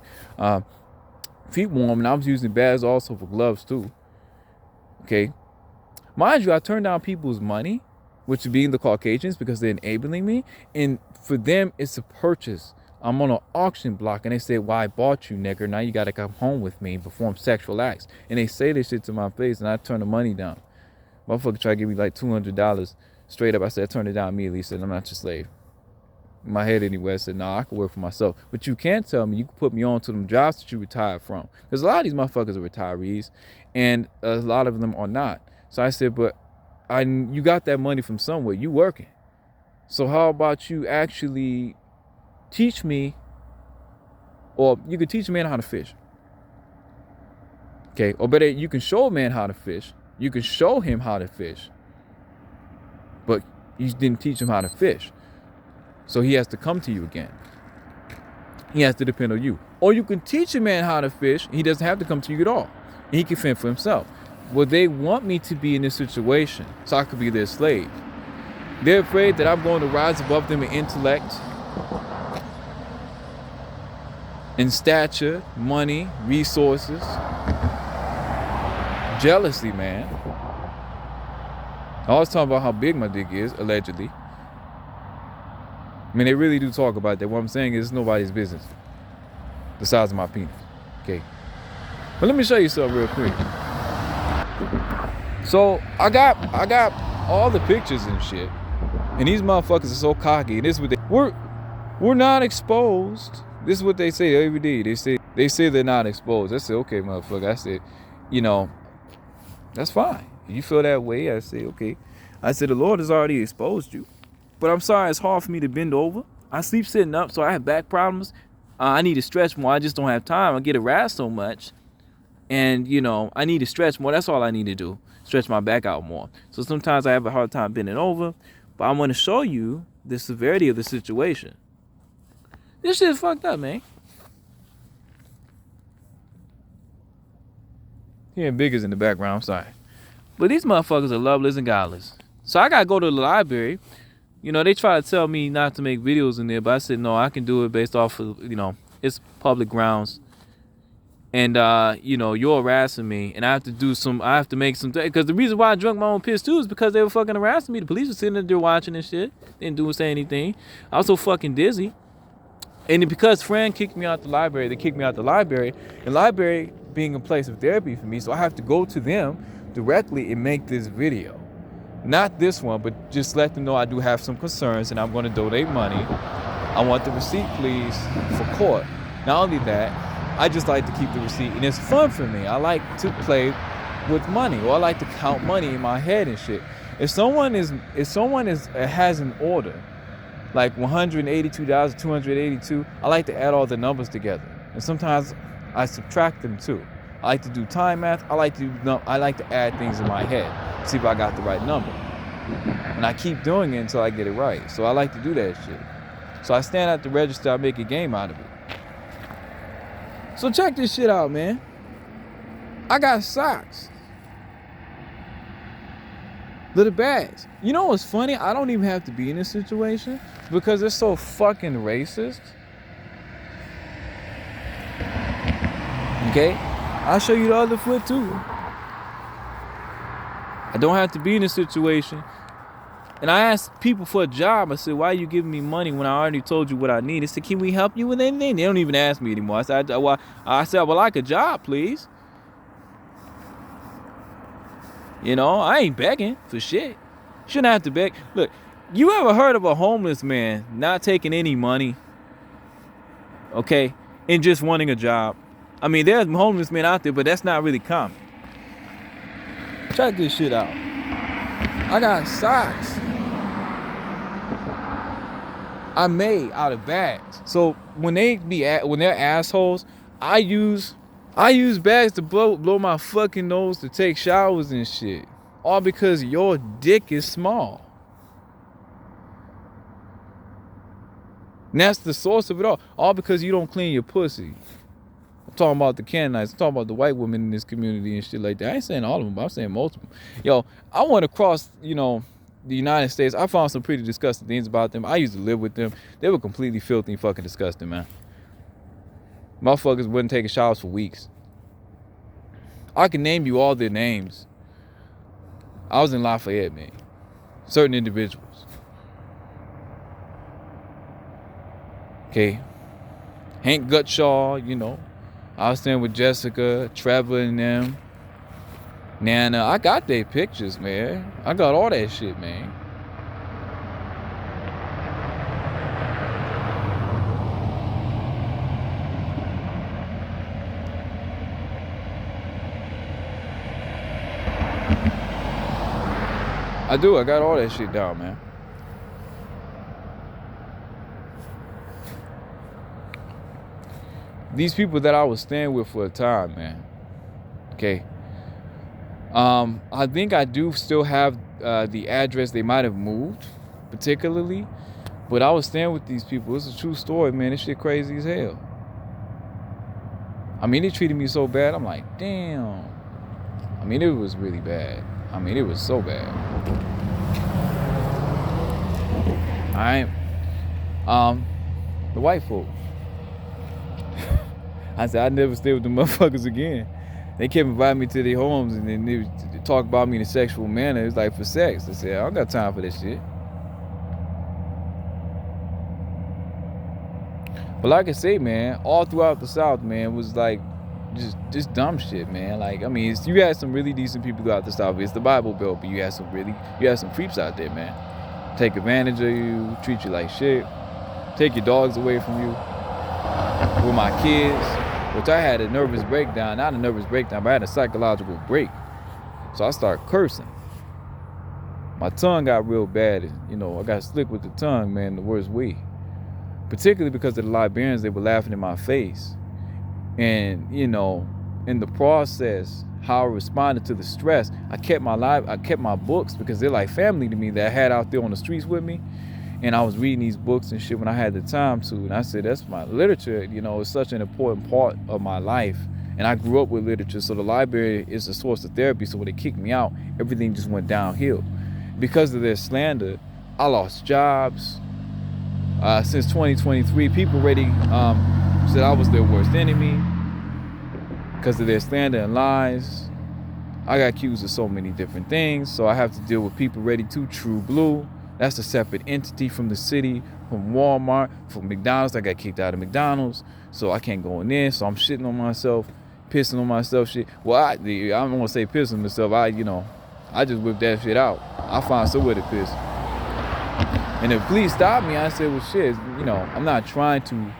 Speaker 1: feet warm, and I was using bags also for gloves too. Okay. Mind you, I turned down people's money, which would be the Caucasians, because they're enabling me. And for them, it's a purchase. I'm on an auction block, and they say, well, I bought you, nigger. Now you got to come home with me and perform sexual acts. And they say this shit to my face, and I turn the money down. Motherfucker try to give me like $200 straight up. I said, I turned it down immediately. He said, I'm not your slave. In my head anyway, I said, nah, I can work for myself. But you can't tell me, you can put me on to them jobs that you retired from. Because a lot of these motherfuckers are retirees, and a lot of them are not. So I said, but you got that money from somewhere. You working. So how about you actually teach me, or you can teach a man how to fish. Okay, or better, you can show a man how to fish. You can show him how to fish. But you didn't teach him how to fish. So he has to come to you again. He has to depend on you. Or you can teach a man how to fish. He doesn't have to come to you at all. And he can fend for himself. Well, they want me to be in this situation so I could be their slave. They're afraid that I'm going to rise above them in intellect, in stature, money, resources. Jealousy, man. I always talk about how big my dick is, allegedly. I mean, they really do talk about that. What I'm saying is it's nobody's business. The size of my penis. Okay. But let me show you something real quick. So I got all the pictures and shit. And these motherfuckers are so cocky. And this is what we're not exposed. This is what they say every day. They say they're not exposed. I said, okay, motherfucker. I said, you know, that's fine. You feel that way? I say, okay. I said, the Lord has already exposed you. But I'm sorry, it's hard for me to bend over. I sleep sitting up, so I have back problems. I need to stretch more. I just don't have time. I get harassed so much. And, you know, I need to stretch more. That's all I need to do. Stretch my back out more. So sometimes I have a hard time bending over. But I want to show you the severity of the situation. This shit is fucked up, man. Hearing Biggers in the background, I'm sorry. But these motherfuckers are loveless and godless. So I got to go to the library. You know, they try to tell me not to make videos in there, but I said, no, I can do it based off of, you know, it's public grounds. And, you know, you're harassing me, and I have to make some, because the reason why I drunk my own piss too is because they were fucking harassing me. The police were sitting there watching and shit. They didn't say anything. I was so fucking dizzy. And because Fran kicked me out the library, they kicked me out the library. The library being a place of therapy for me, so I have to go to them directly and make this video. Not this one, but just let them know I do have some concerns and I'm going to donate money. I want the receipt, please, for court. Not only that, I just like to keep the receipt, and it's fun for me. I like to play with money, or I like to count money in my head and shit. If someone has an order like 182,282. I like to add all the numbers together, and sometimes I subtract them too. I like to do time math. I like to add things in my head, see if I got the right number, and I keep doing it until I get it right. So I like to do that shit. So I stand at the register, I make a game out of it. So check this shit out, man. I got socks. Little bags. You know what's funny? I don't even have to be in this situation because it's so fucking racist. Okay? I'll show you the other foot too. I don't have to be in this situation. And I asked people for a job. I said, why are you giving me money when I already told you what I need? They said, can we help you with anything? They don't even ask me anymore. I said, well, I like a job, please. You know, I ain't begging for shit. Shouldn't have to beg. Look, you ever heard of a homeless man not taking any money? Okay? And just wanting a job? I mean, there's homeless men out there, but that's not really common. Check this shit out. I got socks I made out of bags. So when they're assholes, I use bags to blow my fucking nose to take showers and shit. All because your dick is small. And that's the source of it all. All because you don't clean your pussy. I'm talking about the Canaanites. I'm talking about the white women in this community and shit like that. I ain't saying all of them, but I'm saying most of them. Yo, I went across, the United States. I found some pretty disgusting things about them. I used to live with them. They were completely filthy and fucking disgusting, man. Motherfuckers wouldn't take showers for weeks. I can name you all their names. I was in Lafayette, man. Certain individuals. Okay. Hank Gutshaw, I was staying with Jessica, Trevor and them. Nana, I got their pictures, man. I got all that shit, man. I do. I got all that shit down, man. These people that I was staying with for a time, man. Okay. I think I do still have the address. They might have moved, particularly. But I was staying with these people. It's a true story, man. This shit crazy as hell. I mean, they treated me so bad. I'm like, damn. I mean, it was really bad. I mean, it was so bad. The white folk. I said, I'd never stay with the motherfuckers again. They kept inviting me to their homes and then they talk about me in a sexual manner. It was like for sex. I said, I don't got time for this shit. But like I say, man, all throughout the South, man, was like just dumb shit, man. Like, I mean, you had some really decent people throughout the South. It's the Bible Belt, but you had some creeps out there, man. Take advantage of you, treat you like shit, take your dogs away from you. With my kids, which I had a nervous breakdown, not a nervous breakdown, but I had a psychological break. So I started cursing. My tongue got real bad. I got slick with the tongue, man, the worst way. Particularly because of the Liberians, they were laughing in my face. And, in the process, how I responded to the stress, I kept my books because they're like family to me that I had out there on the streets with me. And I was reading these books and shit when I had the time to. And I said, that's my literature. It's such an important part of my life. And I grew up with literature. So the library is a source of therapy. So when they kicked me out, everything just went downhill. Because of their slander, I lost jobs. Since 2023, people already said I was their worst enemy. Because of their slander and lies. I got accused of so many different things. So I have to deal with people ready to True Blue. That's a separate entity from the city, from Walmart, from McDonald's. I got kicked out of McDonald's, so I can't go in there. So I'm shitting on myself, pissing on myself, shit. Well, I don't want to say pissing on myself. I just whipped that shit out. I find somewhere to piss. And if police stopped me, I said, well, shit, I'm not trying to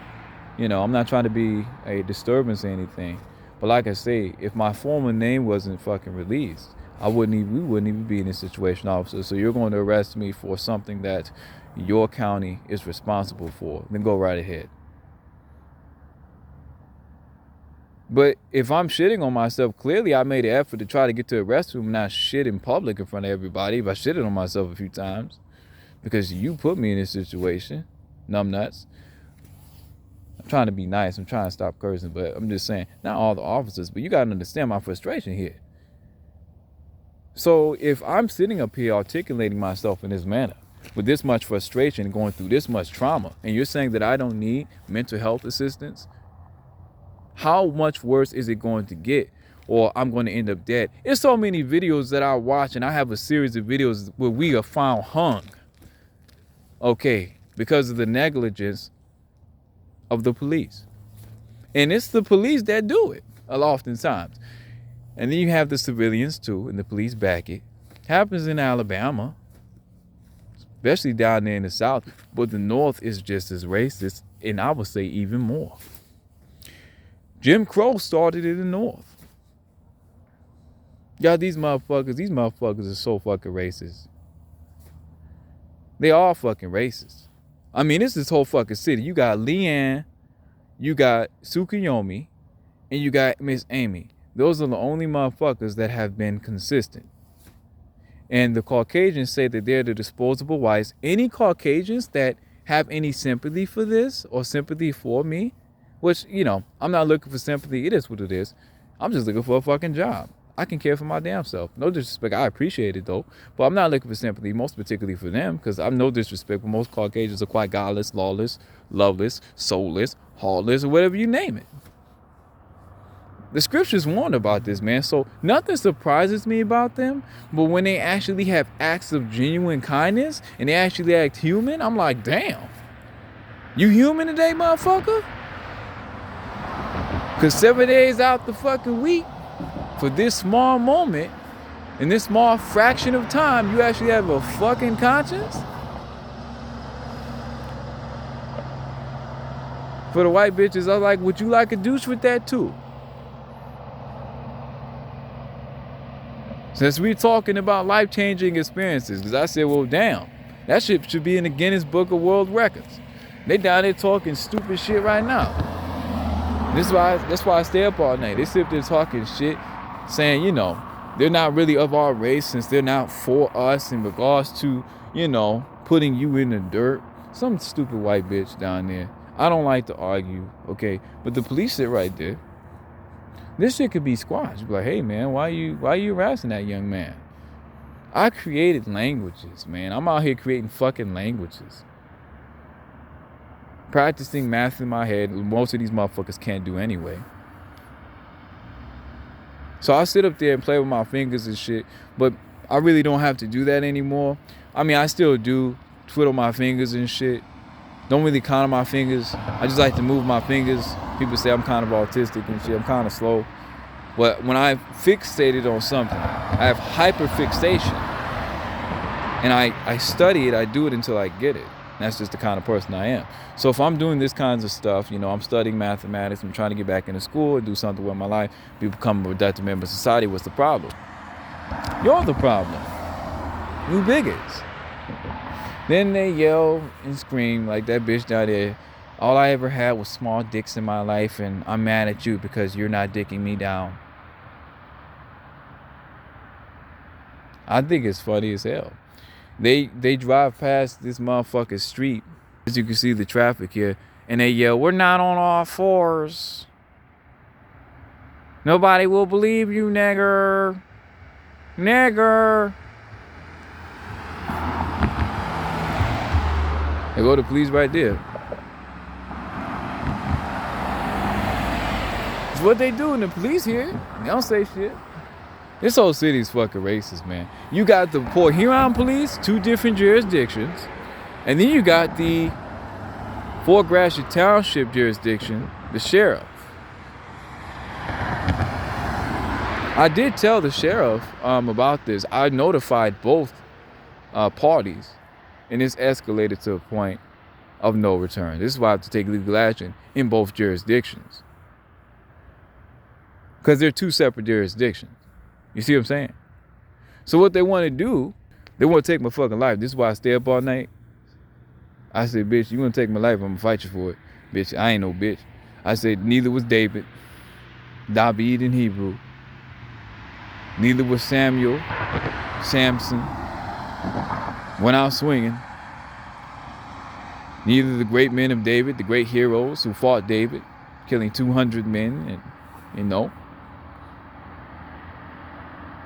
Speaker 1: be a disturbance or anything. But like I say, if my former name wasn't fucking released, we wouldn't even be in this situation, officer. So you're going to arrest me for something that your county is responsible for. Then go right ahead. But if I'm shitting on myself, clearly I made an effort to try to get to a restroom and not shit in public in front of everybody. If I shitted on myself a few times, because you put me in this situation, numbnuts. I'm trying to be nice. I'm trying to stop cursing, but I'm just saying, not all the officers, but you got to understand my frustration here. So if I'm sitting up here articulating myself in this manner, with this much frustration and going through this much trauma, and you're saying that I don't need mental health assistance, how much worse is it going to get? Or I'm going to end up dead. There's so many videos that I watch, and I have a series of videos where we are found hung. Okay, because of the negligence of the police. And it's the police that do it a lot oftentimes. And then you have the civilians too, and the police back it. Happens in Alabama, especially down there in the South. But the North is just as racist, and I would say even more. Jim Crow started in the North. Y'all, these motherfuckers are so fucking racist. They are fucking racist. I mean, this whole fucking city. You got Leanne, you got Tsukuyomi, and you got Miss Amy. Those are the only motherfuckers that have been consistent. And the Caucasians say that they're the disposable whites. Any Caucasians that have any sympathy for this or sympathy for me, which, you know, I'm not looking for sympathy. It is what it is. I'm just looking for a fucking job. I can care for my damn self. No disrespect. I appreciate it, though. But I'm not looking for sympathy, most particularly for them, because I'm no disrespect, but most Caucasians are quite godless, lawless, loveless, soulless, heartless, or whatever you name it. The scriptures warn about this, man. So nothing surprises me about them. But when they actually have acts of genuine kindness and they actually act human, I'm like, damn. You human today, motherfucker? Because 7 days out the fucking week, for this small moment, in this small fraction of time, you actually have a fucking conscience? For the white bitches, I was like, would you like a douche with that too? Since we're talking about life-changing experiences, because I said, well, damn, that shit should be in the Guinness Book of World Records. They down there talking stupid shit right now. That's why I stay up all night. They sit there talking shit, saying, you know, they're not really of our race since they're not for us in regards to, you know, putting you in the dirt. Some stupid white bitch down there. I don't like to argue, okay? But the police sit right there. This shit could be squashed. Be like, hey man, why you harassing that young man? I created languages, man. I'm out here creating fucking languages. Practicing math in my head, most of these motherfuckers can't do anyway. So I sit up there and play with my fingers and shit, but I really don't have to do that anymore. I mean, I still do twiddle my fingers and shit. Don't really count on my fingers. I just like to move my fingers. People say I'm kind of autistic and shit. I'm kind of slow. But when I'm fixated on something, I have hyperfixation. And I study it, I do it until I get it. That's just the kind of person I am. So if I'm doing this kinds of stuff, you know, I'm studying mathematics, I'm trying to get back into school and do something with my life, become a productive member of society, what's the problem? You're the problem. You bigots. Then they yell and scream like that bitch down there. All I ever had was small dicks in my life, and I'm mad at you because you're not dicking me down. I think it's funny as hell. They drive past this motherfucking street, as you can see the traffic here, and they yell, "We're not on all fours. Nobody will believe you, nigger. Nigger." They go to police right there. It's what they do in the police here. They don't say shit. This whole city is fucking racist, man. You got the Port Huron police, 2 different jurisdictions. And then you got the Fort Gratiot Township jurisdiction, the sheriff. I did tell the sheriff about this. I notified both parties. And it's escalated to a point of no return. This is why I have to take legal action in both jurisdictions. Because they're 2 separate jurisdictions. You see what I'm saying? So what they want to do, they want to take my fucking life. This is why I stay up all night. I said, bitch, you want to take my life, I'm going to fight you for it. Bitch, I ain't no bitch. I said, neither was David, David in Hebrew. Neither was Samuel, Samson, went out swinging. Neither the great men of David, the great heroes who fought David, killing 200 men and,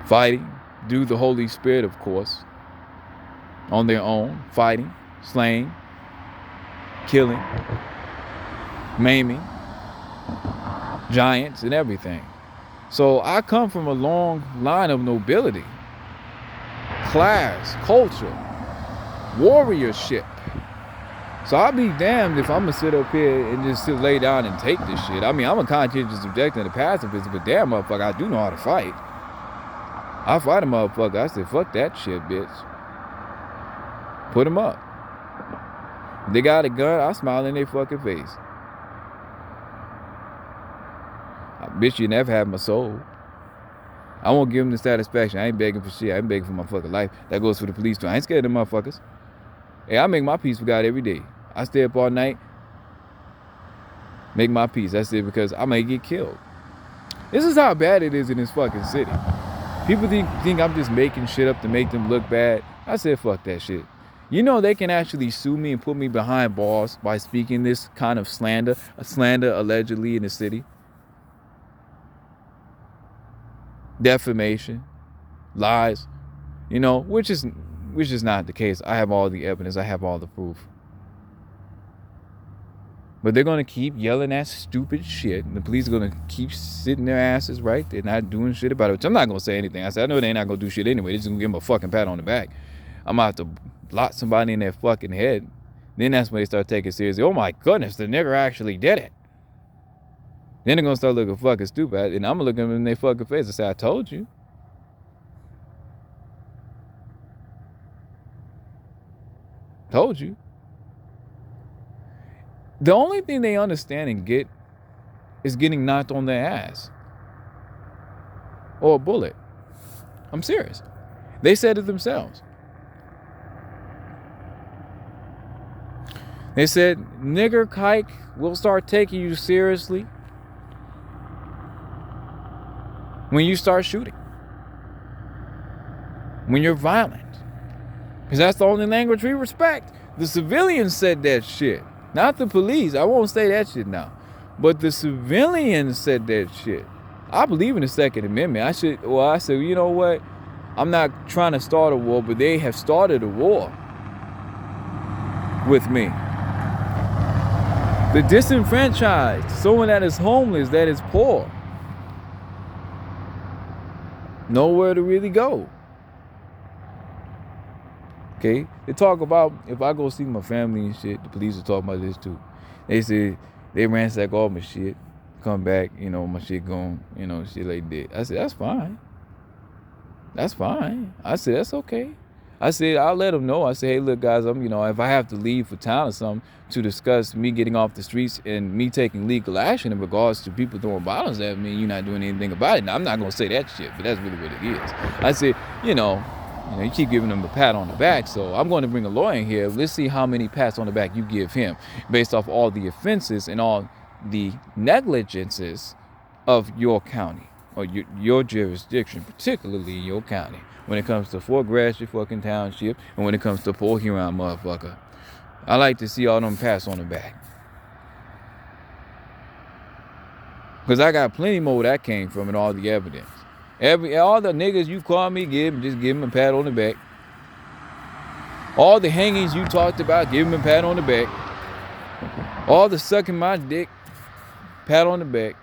Speaker 1: fighting, through the Holy Spirit, of course, on their own, fighting, slaying, killing, maiming, giants and everything. So I come from a long line of nobility, class, culture, warriorship. So I'll be damned if I'm going to sit up here and just lay down and take this shit. I mean, I'm a conscientious objector and a pacifist, but damn, motherfucker, I do know how to fight. I fight a motherfucker. I said, fuck that shit, bitch. Put him up. If they got a gun, I smile in their fucking face. Bitch, you never have my soul. I won't give them the satisfaction. I ain't begging for shit. I ain't begging for my fucking life. That goes for the police too. I ain't scared of them motherfuckers. Hey, I make my peace with God every day. I stay up all night, make my peace. That's it, because I may get killed. This is how bad it is in this fucking city. People think I'm just making shit up to make them look bad. I said, fuck that shit. You know they can actually sue me and put me behind bars by speaking this kind of slander, allegedly in the city. Defamation, lies, which is not the case. I have all the evidence. I have all the proof. But they're going to keep yelling that stupid shit. And the police are going to keep sitting their asses right. They're not doing shit about it. Which I'm not going to say anything. I said, I know they're not going to do shit anyway. They're just going to give them a fucking pat on the back. I'm going to have to lock somebody in their fucking head. Then that's when they start taking it seriously. Oh my goodness, the nigger actually did it. Then they're going to start looking fucking stupid. And I'm going to look them in their fucking face and say, I told you. Told you. The only thing they understand and get is getting knocked on their ass. Or a bullet. I'm serious. They said it themselves. They said, nigger kike, we'll start taking you seriously when you start shooting. When you're violent. Because that's the only language we respect. The civilians said that shit. Not the police. I won't say that shit now. But the civilians said that shit. I believe in the Second Amendment. I said, you know what? I'm not trying to start a war, but they have started a war with me. The disenfranchised, someone that is homeless, that is poor. Nowhere to really go. Okay? They talk about, if I go see my family and shit, the police are talking about this too. They say they ransack all my shit, come back, my shit gone, shit like that. I said, that's fine. That's fine. I said, that's okay. I said, I'll let them know. I said, hey, look, guys, if I have to leave for town or something to discuss me getting off the streets and me taking legal action in regards to people throwing bottles at me, you're not doing anything about it. Now, I'm not going to say that shit, but that's really what it is. I said, you keep giving them a pat on the back, so I'm going to bring a lawyer in here. Let's see how many pats on the back you give him based off all the offenses and all the negligences of your county or your jurisdiction, particularly your county. When it comes to Fort Gratiot fucking township and when it comes to Port Huron, motherfucker. I like to see all them pats on the back. Because I got plenty more where that came from and all the evidence. All the niggas you call me, just give them a pat on the back. All the hangings you talked about, give them a pat on the back. All the sucking my dick, pat on the back.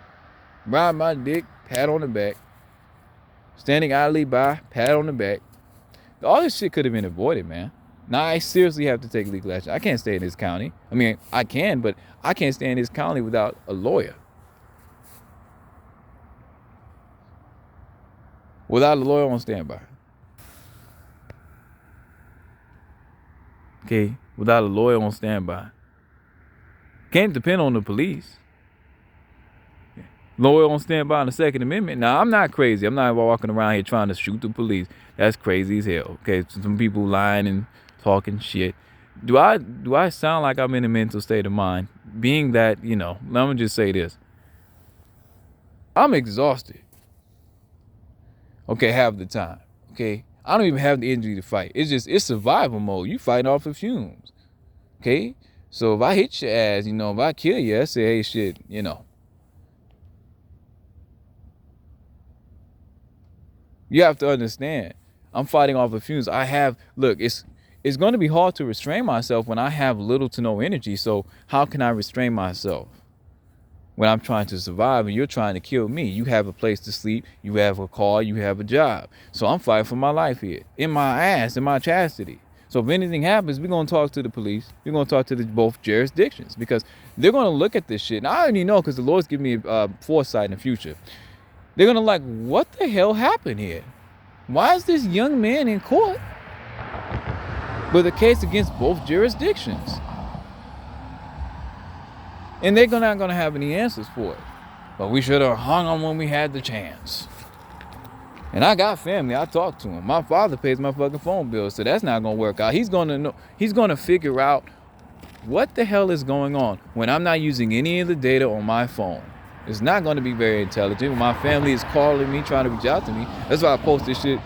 Speaker 1: Ride my dick, pat on the back. Standing idly by, pat on the back. All this shit could have been avoided, man. Now I seriously have to take legal action. I can't stay in this county. I mean, I can, but I can't stay in this county without a lawyer. Without a lawyer on standby. Okay? Without a lawyer on standby. Can't depend on the police. Loyal on standby on the Second Amendment. Now, I'm not crazy. I'm not walking around here trying to shoot the police. That's crazy as hell. Okay, some people lying and talking shit. Do I sound like I'm in a mental state of mind? Being that, let me just say this. I'm exhausted. Okay, half the time. Okay, I don't even have the energy to fight. It's survival mode. You fighting off of fumes. Okay, so if I hit your ass, if I kill you, I say, hey, shit, You have to understand, I'm fighting off of fumes. It's going to be hard to restrain myself when I have little to no energy. So how can I restrain myself when I'm trying to survive and you're trying to kill me? You have a place to sleep, you have a car, you have a job. So I'm fighting for my life here, in my ass, in my chastity. So if anything happens, we're going to talk to the police. We're going to talk to both jurisdictions because they're going to look at this shit. And I already know because the Lord's giving me foresight in the future. They're going to like, what the hell happened here? Why is this young man in court with a case against both jurisdictions? And they're not going to have any answers for it. But we should have hung on when we had the chance. And I got family. I talk to him. My father pays my fucking phone bill, so that's not going to work out. He's going to know. He's going to figure out what the hell is going on when I'm not using any of the data on my phone. It's not going to be very intelligent. When my family is calling me, trying to reach out to me. That's why I post this shit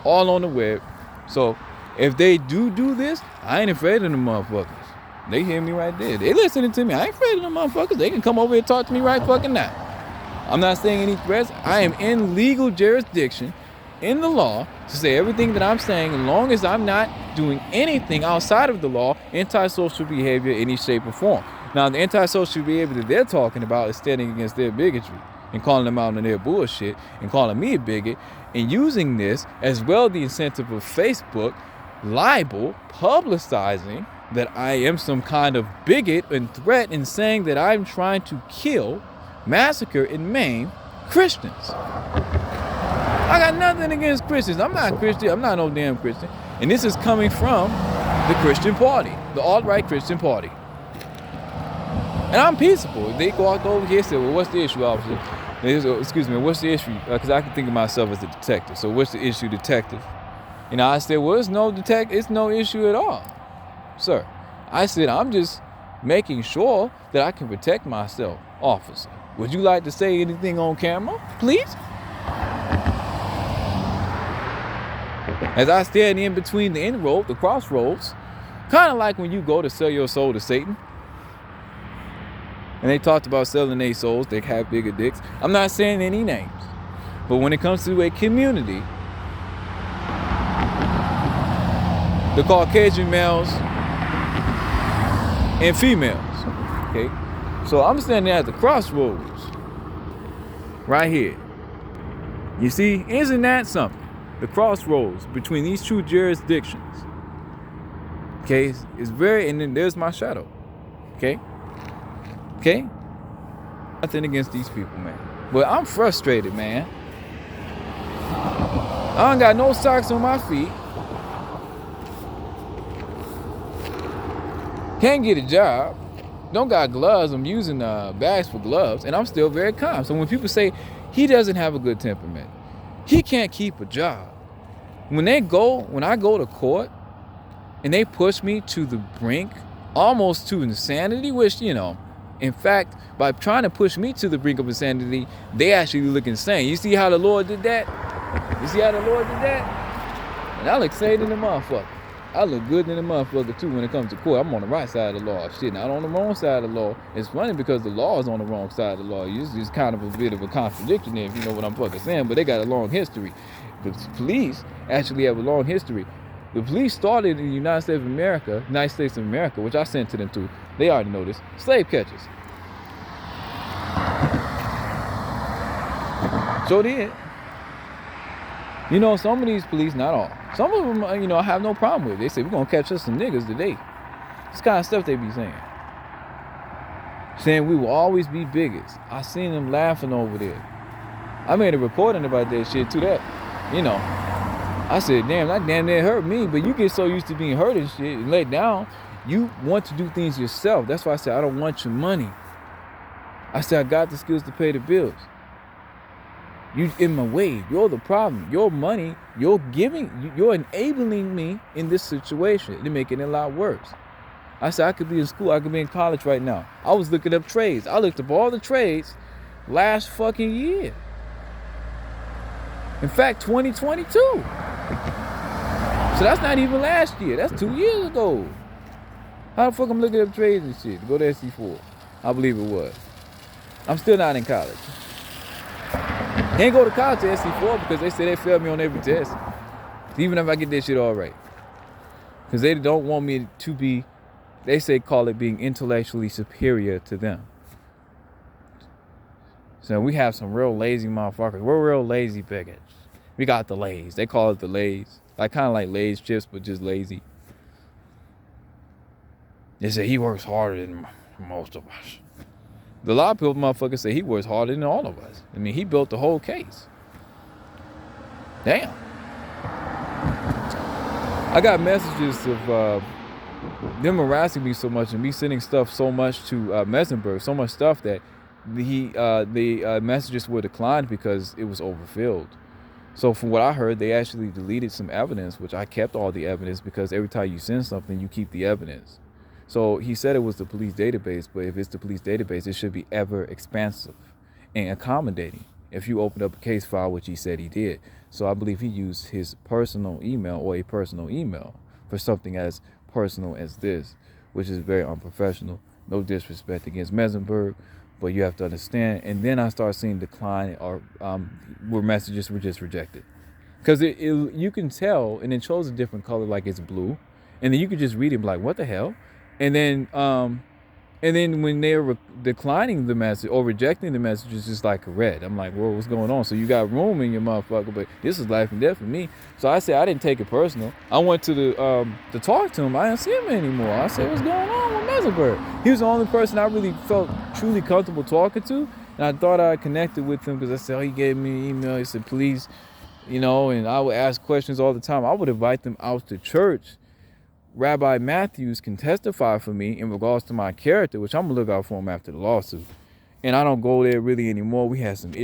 Speaker 1: all on the web. So if they do this, I ain't afraid of them motherfuckers. They hear me right there. They listening to me. I ain't afraid of them motherfuckers. They can come over here and talk to me right fucking now. I'm not saying any threats. I am in legal jurisdiction, in the law, to say everything that I'm saying, as long as I'm not doing anything outside of the law, antisocial behavior in any shape or form. Now, the antisocial behavior that they're talking about is standing against their bigotry and calling them out on their bullshit and calling me a bigot and using this as well the incentive of Facebook, libel, publicizing that I am some kind of bigot and threat and saying that I'm trying to kill, massacre, and maim Christians. I got nothing against Christians. I'm not Christian. I'm not no damn Christian. And this is coming from the Christian party, the alt-right Christian party. And I'm peaceful. They go over here and say, well, what's the issue, officer? Excuse me, what's the issue? Because I can think of myself as a detective. So what's the issue, detective? I said, well, it's no issue at all, sir. I said, I'm just making sure that I can protect myself, officer. Would you like to say anything on camera, please? As I stand in between the end road, the crossroads, kind of like when you go to sell your soul to Satan. And they talked about selling their souls. They have bigger dicks. I'm not saying any names. But when it comes to a community, the Caucasian males and females, okay? So I'm standing at the crossroads right here. You see, isn't that something? The crossroads between these two jurisdictions. Okay, it's very, and then there's my shadow. Okay? Nothing against these people, man. But I'm frustrated, man. I don't got no socks on my feet. Can't get a job. Don't got gloves. I'm using bags for gloves, and I'm still very calm. So when people say he doesn't have a good temperament, he can't keep a job. When I go to court, and they push me to the brink, almost to insanity, which, in fact, by trying to push me to the brink of insanity, they actually look insane. You see how the Lord did that? And I look sane in the motherfucker. I look good in the motherfucker too when it comes to court. I'm on the right side of the law. Shit, not on the wrong side of the law. It's funny because the law is on the wrong side of the law. It's kind of a bit of a contradiction there, if you know what I'm fucking saying. But they got a long history. The police actually have a long history. The police started in the United States of America, which I sent to them too. They already know this. Slave catchers. So did. Some of these police, not all. Some of them, I have no problem with. They say, we're going to catch us some niggas today. This kind of stuff they be saying. Saying we will always be bigots. I seen them laughing over there. I made a recording about that shit too. I said, damn, that damn near hurt me. But you get so used to being hurt and shit and let down, you want to do things yourself. That's why I said, I don't want your money. I said, I got the skills to pay the bills. You in my way. You're the problem. Your money, you're enabling me in this situation and making it a lot worse. I said, I could be in school. I could be in college right now. I was looking up trades. I looked up all the trades last fucking year. In fact, 2022. So that's not even last year. That's 2 years ago. How the fuck I'm looking up trades and shit to go to SC4? I believe it was. I'm still not in college. Can't go to college to SC4 because they say they failed me on every test. Even if I get this shit all right. Because they don't want me to be, they say call it being intellectually superior to them. So we have some real lazy motherfuckers. We're real lazy bigots. We got the Lays. They call it the Lays. Like kind of like Lay's chips, but just lazy. They say he works harder than most of us. A lot of people, motherfuckers, say he works harder than all of us. I mean, he built the whole case. Damn. I got messages of them harassing me so much and me sending stuff so much to Messenberg, so much stuff that the messages were declined because it was overfilled. So from what I heard, they actually deleted some evidence, which I kept all the evidence because every time you send something, you keep the evidence. So he said it was the police database, but if it's the police database, it should be ever expansive and accommodating if you open up a case file, which he said he did. So I believe he used his personal email or a personal email for something as personal as this, which is very unprofessional. No disrespect against Messenberg, but you have to understand. And then I start seeing decline or where messages were just rejected. Because you can tell, and it shows a different color, like it's blue. And then you could just read it like, what the hell? And then when they're declining the message or rejecting the message, it's just like a red. I'm like, well, what's going on? So you got room in your motherfucker, but this is life and death for me. So I said I didn't take it personal. I went to to talk to him. I didn't see him anymore. I said, what's going on with Messenberg? He was the only person I really felt truly comfortable talking to. And I thought I connected with him because I said, oh, he gave me an email. He said, please, and I would ask questions all the time. I would invite them out to church. Rabbi Matthews can testify for me in regards to my character, which I'm going to look out for him after the lawsuit. And I don't go there really anymore. We had some issues.